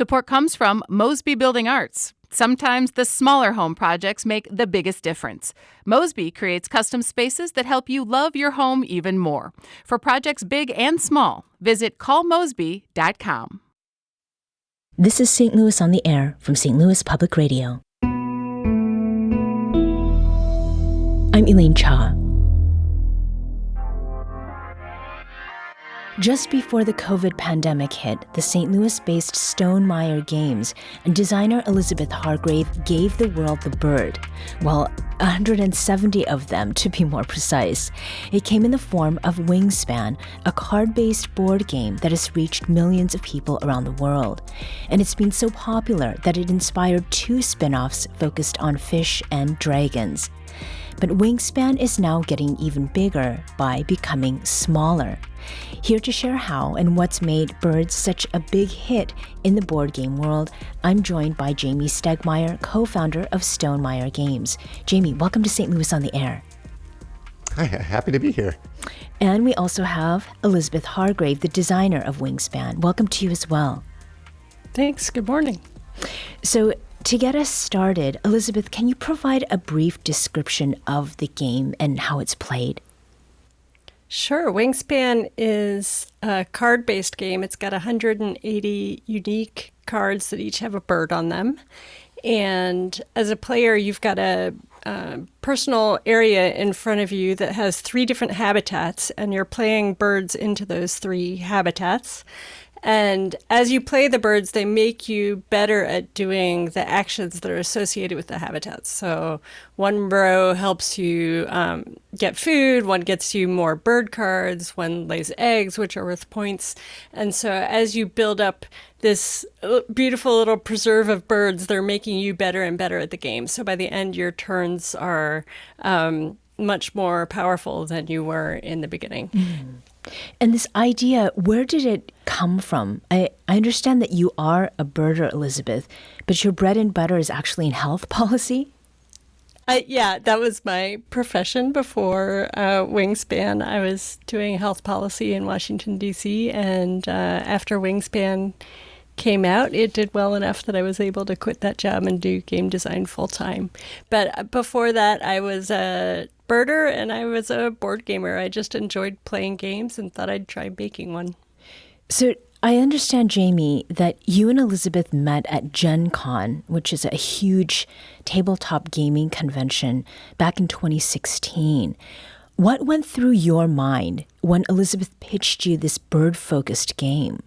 Support comes from Mosby Building Arts. Sometimes the smaller home projects make the biggest difference. Mosby creates custom spaces that help you love your home even more. For projects big and small, visit callmosby.com. This is St. Louis on the Air from St. Louis Public Radio. I'm Elaine Cha. Just before the COVID pandemic hit, the St. Louis-based Stonemaier Games and designer Elizabeth Hargrave gave the world the bird. Well, 170 of them, to be more precise. It came in the form of Wingspan, a card-based board game that has reached millions of people around the world. And it's been so popular that it inspired 2 spin-offs focused on fish and dragons. But Wingspan is now getting even bigger by becoming smaller. Here to share how and what's made birds such a big hit in the board game world, I'm joined by Jamey Stegmaier, co-founder of Stonemaier Games. Jamey, welcome to St. Louis on the Air. Hi, happy to be here. And we also have Elizabeth Hargrave, the designer of Wingspan. Welcome to you as well. Thanks. Good morning. So, to get us started, Elizabeth, can you provide a brief description of the game and how it's played? Sure. Wingspan is a card-based game. It's got 180 unique cards that each have a bird on them. And as a player, you've got a personal area in front of you that has 3 different habitats, and you're playing birds into those 3 habitats. And as you play the birds, they make you better at doing the actions that are associated with the habitats. So one row helps you get food, one gets you more bird cards, one lays eggs, which are worth points. And so as you build up this beautiful little preserve of birds, they're making you better and better at the game. So by the end, your turns are much more powerful than you were in the beginning. Mm. And this idea, where did it come from? I understand that you are a birder, Elizabeth, but your bread and butter is actually in health policy? Yeah, that was my profession before Wingspan. I was doing health policy in Washington, D.C., and after Wingspan came out, it did well enough that I was able to quit that job and do game design full time. But before that, I was a birder and I was a board gamer. I just enjoyed playing games and thought I'd try making one. So I understand, Jamey, that you and Elizabeth met at Gen Con, which is a huge tabletop gaming convention, back in 2016. What went through your mind when Elizabeth pitched you this bird-focused game?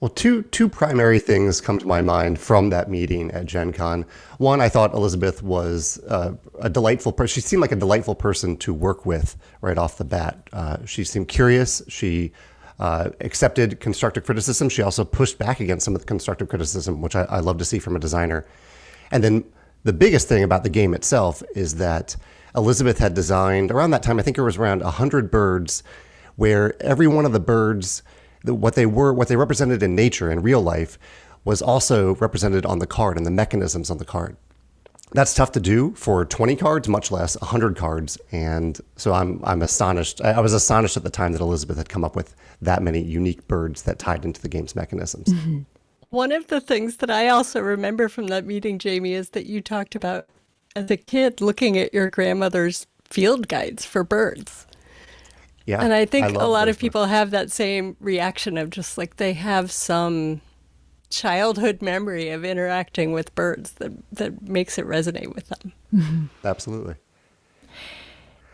Well, two primary things come to my mind from that meeting at Gen Con. One, I thought Elizabeth was a delightful person. She seemed like a delightful person to work with right off the bat. She seemed curious. She accepted constructive criticism. She also pushed back against some of the constructive criticism, which I love to see from a designer. And then the biggest thing about the game itself is that Elizabeth had designed, around that time, I think it was around 100 birds, where every one of the birds, what they represented in nature, in real life, was also represented on the card and the mechanisms on the card. That's tough to do for 20 cards, much less 100 cards. And so I'm astonished. I was astonished at the time that Elizabeth had come up with that many unique birds that tied into the game's mechanisms. Mm-hmm. One of the things that I also remember from that meeting, Jamey, is that you talked about, as a kid, looking at your grandmother's field guides for birds. Yeah, and I think a lot of people have that same reaction of just like they have some childhood memory of interacting with birds that makes it resonate with them. Mm-hmm. Absolutely.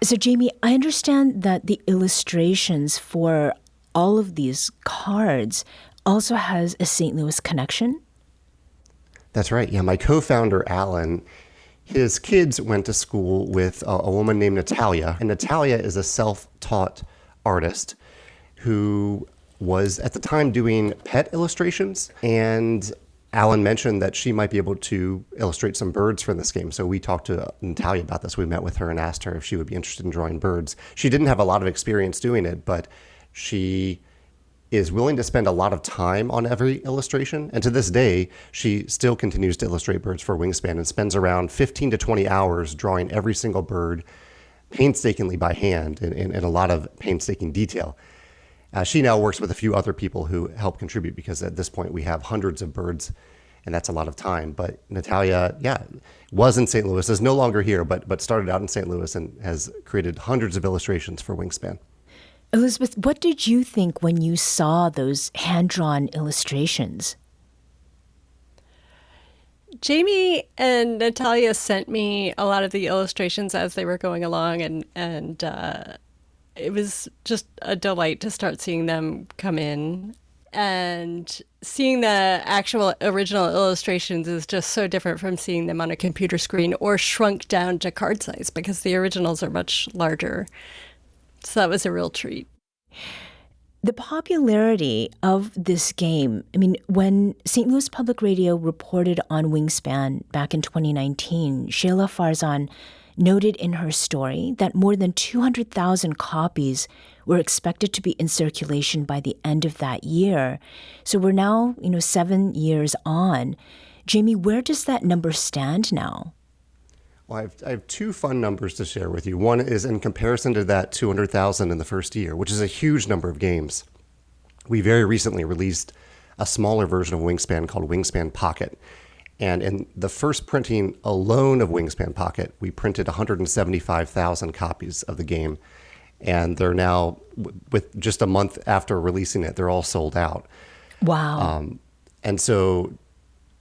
So, Jamey, I understand that the illustrations for all of these cards also has a St. Louis connection? That's right. Yeah, my co-founder, Alan, his kids went to school with a woman named Natalia, and Natalia is a self-taught artist who was at the time doing pet illustrations, and Alan mentioned that she might be able to illustrate some birds for this game. So we talked to Natalia about this. We met with her and asked her if she would be interested in drawing birds. She didn't have a lot of experience doing it, but she is willing to spend a lot of time on every illustration. And to this day, she still continues to illustrate birds for Wingspan and spends around 15 to 20 hours drawing every single bird painstakingly by hand in a lot of painstaking detail. She now works with a few other people who help contribute because at this point we have hundreds of birds, and that's a lot of time. But Natalia, was in St. Louis, is no longer here, but started out in St. Louis and has created hundreds of illustrations for Wingspan. Elizabeth, what did you think when you saw those hand-drawn illustrations? Jamey and Natalia sent me a lot of the illustrations as they were going along, and it was just a delight to start seeing them come in. And seeing the actual original illustrations is just so different from seeing them on a computer screen or shrunk down to card size, because the originals are much larger. So that was a real treat. The popularity of this game, when St. Louis Public Radio reported on Wingspan back in 2019, Shayla Farzan noted in her story that more than 200,000 copies were expected to be in circulation by the end of that year. So we're now, 7 years on. Jamey, where does that number stand now? Well, I have two fun numbers to share with you. One is in comparison to that 200,000 in the first year, which is a huge number of games. We very recently released a smaller version of Wingspan called Wingspan Pocket. And in the first printing alone of Wingspan Pocket, we printed 175,000 copies of the game. And they're now, with just a month after releasing it, they're all sold out. Wow. And so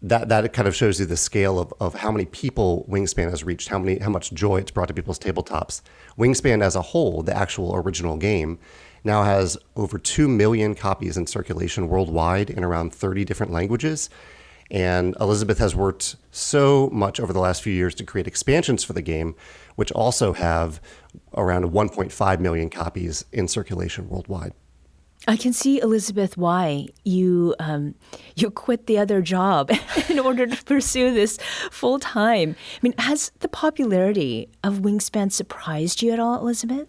that kind of shows you the scale of how many people Wingspan has reached, how much joy it's brought to people's tabletops. Wingspan as a whole, the actual original game, now has over 2 million copies in circulation worldwide in around 30 different languages. And Elizabeth has worked so much over the last few years to create expansions for the game, which also have around 1.5 million copies in circulation worldwide. I can see, Elizabeth, why you quit the other job in order to pursue this full time. Has the popularity of Wingspan surprised you at all, Elizabeth?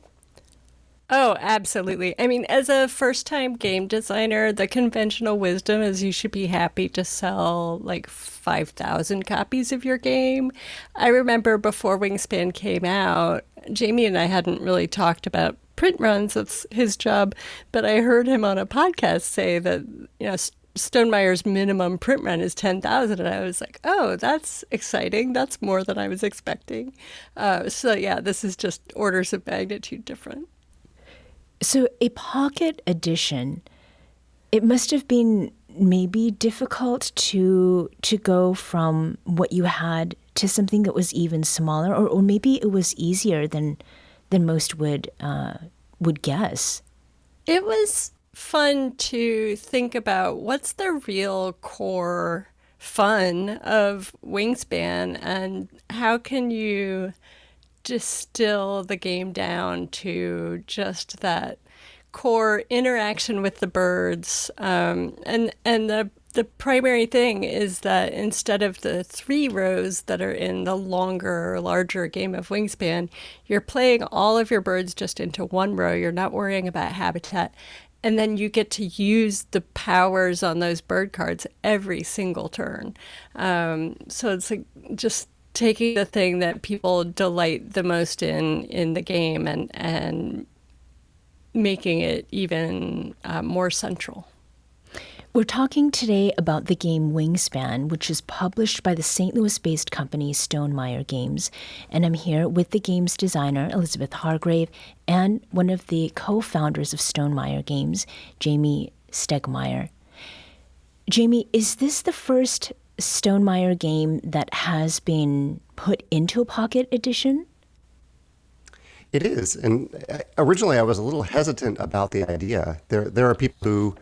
Oh, absolutely. As a first-time game designer, the conventional wisdom is you should be happy to sell like 5,000 copies of your game. I remember before Wingspan came out, Jamey and I hadn't really talked about print runs. That's his job. But I heard him on a podcast say that, Stonemeier's minimum print run is 10,000. And I was like, oh, that's exciting. That's more than I was expecting. This is just orders of magnitude different. So a pocket edition, it must have been maybe difficult to go from what you had to something that was even smaller, or maybe it was easier than most would guess. It was fun to think about what's the real core fun of Wingspan, and how can you distill the game down to just that core interaction with the birds. And the primary thing is that instead of the 3 rows that are in the longer, larger game of Wingspan, you're playing all of your birds just into 1 row. You're not worrying about habitat. And then you get to use the powers on those bird cards every single turn. So it's like just taking the thing that people delight the most in the game and making it even more central. We're talking today about the game Wingspan, which is published by the St. Louis-based company Stonemaier Games. And I'm here with the game's designer, Elizabeth Hargrave, and one of the co-founders of Stonemaier Games, Jamey Stegmaier. Jamey, is this the first Stonemaier game that has been put into a pocket edition? It is. And originally I was a little hesitant about the idea. There are people who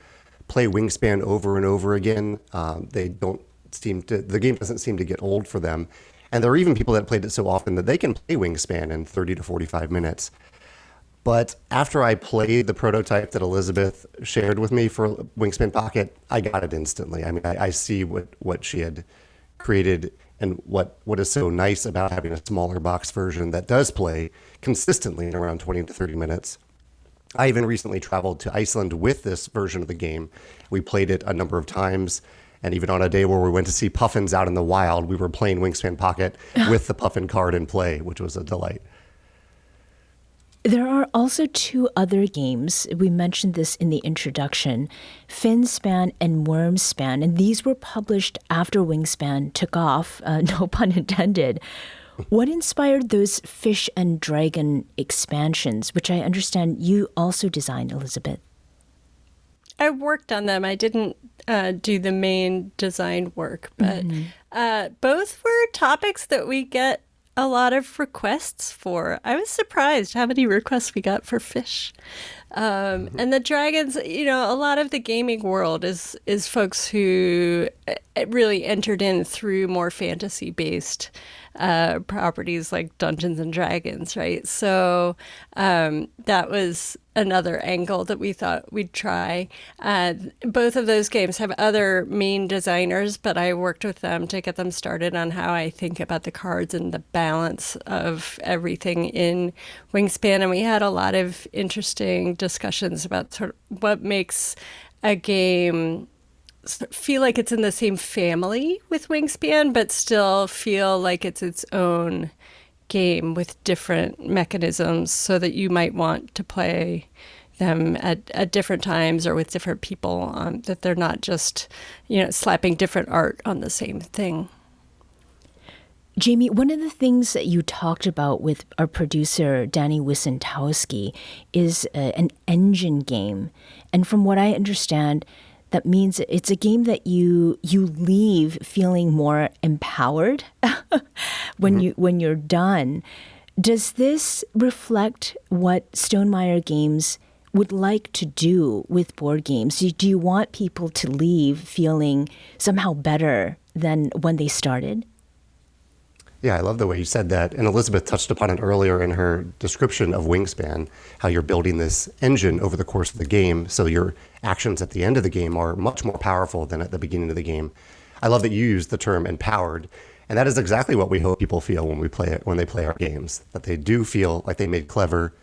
play Wingspan over and over again. The game doesn't seem to get old for them. And there are even people that played it so often that they can play Wingspan in 30 to 45 minutes. But after I played the prototype that Elizabeth shared with me for Wingspan Pocket, I got it instantly. I see what she had created, and what is so nice about having a smaller box version that does play consistently in around 20 to 30 minutes. I even recently traveled to Iceland with this version of the game. We played it a number of times, and even on a day where we went to see puffins out in the wild, we were playing Wingspan Pocket with the puffin card in play, which was a delight. There are also two other games. We mentioned this in the introduction, Finspan and Wormspan, and these were published after Wingspan took off, no pun intended. What inspired those Fish and Dragon expansions, which I understand you also designed, Elizabeth? I worked on them. I didn't do the main design work, but both were topics that we get a lot of requests for. I was surprised how many requests we got for fish. And the dragons, a lot of the gaming world is folks who really entered in through more fantasy-based properties like Dungeons and Dragons, right? So that was another angle that we thought we'd try. Both of those games have other main designers, but I worked with them to get them started on how I think about the cards and the balance of everything in Wingspan. And we had a lot of interesting discussions about sort of what makes a game feel like it's in the same family with Wingspan, but still feel like it's its own game with different mechanisms so that you might want to play them at different times or with different people, that they're not just, slapping different art on the same thing. Jamey, one of the things that you talked about with our producer, Danny Wysentowski, is an engine game. And from what I understand, that means it's a game that you leave feeling more empowered when you're done. Does this reflect what Stonemaier Games would like to do with board games? Do you want people to leave feeling somehow better than when they started? Yeah, I love the way you said that. And Elizabeth touched upon it earlier in her description of Wingspan, how you're building this engine over the course of the game. So your actions at the end of the game are much more powerful than at the beginning of the game. I love that you used the term empowered. And that is exactly what we hope people feel when they play our games, that they do feel like they made clever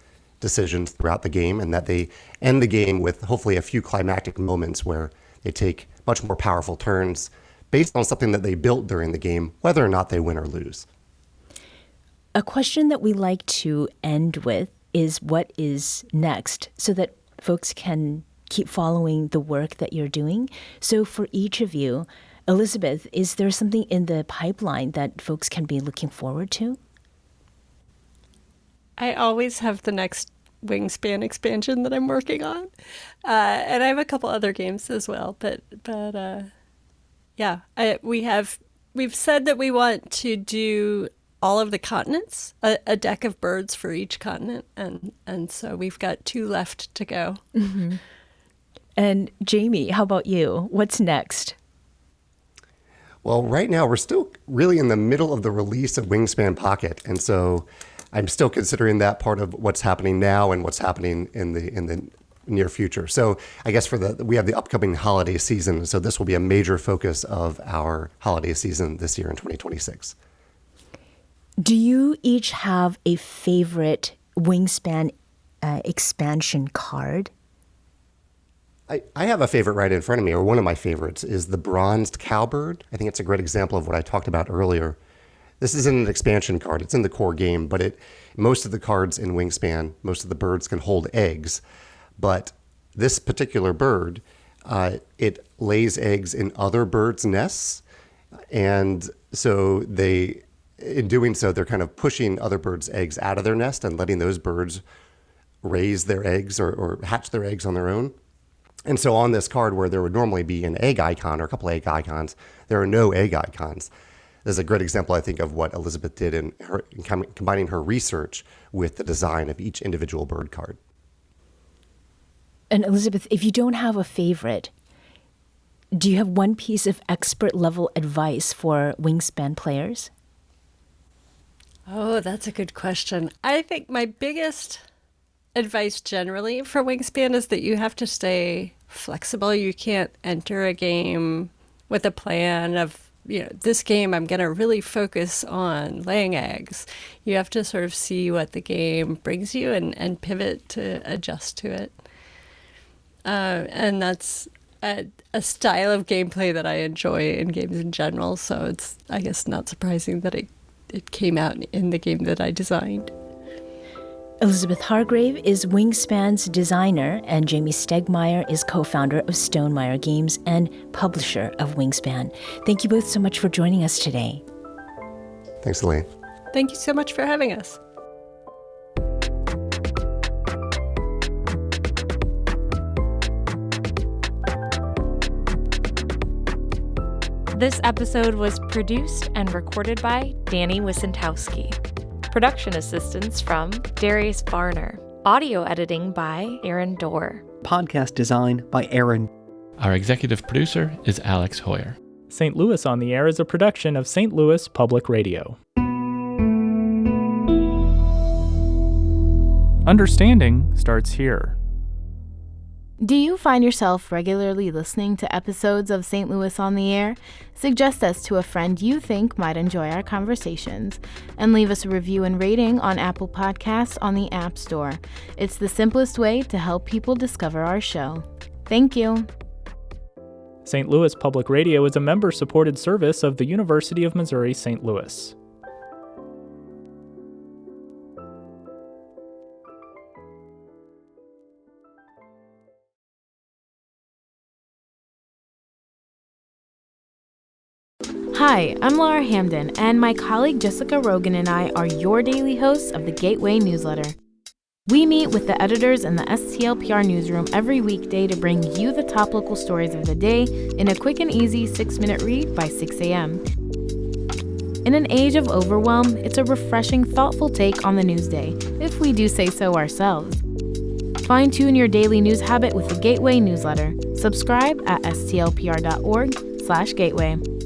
decisions throughout the game and that they end the game with hopefully a few climactic moments where they take much more powerful turns based on something that they built during the game, whether or not they win or lose. A question that we like to end with is what is next, so that folks can keep following the work that you're doing. So for each of you, Elizabeth, is there something in the pipeline that folks can be looking forward to? I always have the next Wingspan expansion that I'm working on. And I have a couple other games as well, but yeah, we've said that we want to do all of the continents, a deck of birds for each continent, and so we've got 2 left to go. Mm-hmm. And Jamey, how about you? What's next? Well, right now we're still really in the middle of the release of Wingspan Pocket, and so I'm still considering that part of what's happening now and what's happening in the near future. So I guess we have the upcoming holiday season, so this will be a major focus of our holiday season this year in 2026. Do you each have a favorite Wingspan expansion card? I have a favorite right in front of me, or one of my favorites is the Bronzed Cowbird. I think it's a great example of what I talked about earlier. This isn't an expansion card. It's in the core game, but most of the cards in Wingspan, most of the birds can hold eggs. But this particular bird, it lays eggs in other birds' nests. And so in doing so, they're kind of pushing other birds' eggs out of their nest and letting those birds raise their eggs or hatch their eggs on their own. And so on this card, where there would normally be an egg icon or a couple egg icons, there are no egg icons. This is a great example, I think, of what Elizabeth did in combining her research with the design of each individual bird card. And Elizabeth, if you don't have a favorite, do you have one piece of expert level advice for Wingspan players? Oh, that's a good question. I think my biggest advice generally for Wingspan is that you have to stay flexible. You can't enter a game with a plan of, this game I'm going to really focus on laying eggs. You have to sort of see what the game brings you and pivot to adjust to it. And that's a style of gameplay that I enjoy in games in general. So it's, I guess, not surprising that it came out in the game that I designed. Elizabeth Hargrave is Wingspan's designer, and Jamey Stegmaier is co-founder of Stonemaier Games and publisher of Wingspan. Thank you both so much for joining us today. Thanks, Elaine. Thank you so much for having us. This episode was produced and recorded by Danny Wissentowski. Production assistance from Darius Varner. Audio editing by Aaron Dorr. Podcast design by Aaron. Our executive producer is Alex Hoyer. St. Louis on the Air is a production of St. Louis Public Radio. Understanding starts here. Do you find yourself regularly listening to episodes of St. Louis on the Air? Suggest us to a friend you think might enjoy our conversations, and leave us a review and rating on Apple Podcasts on the App Store. It's the simplest way to help people discover our show. Thank you. St. Louis Public Radio is a member-supported service of the University of Missouri St. Louis. Hi, I'm Laura Hamden, and my colleague Jessica Rogan and I are your daily hosts of the Gateway newsletter. We meet with the editors in the STLPR newsroom every weekday to bring you the top local stories of the day in a quick and easy 6-minute read by 6 a.m. In an age of overwhelm, it's a refreshing, thoughtful take on the news day, if we do say so ourselves. Fine-tune your daily news habit with the Gateway newsletter. Subscribe at stlpr.org/gateway.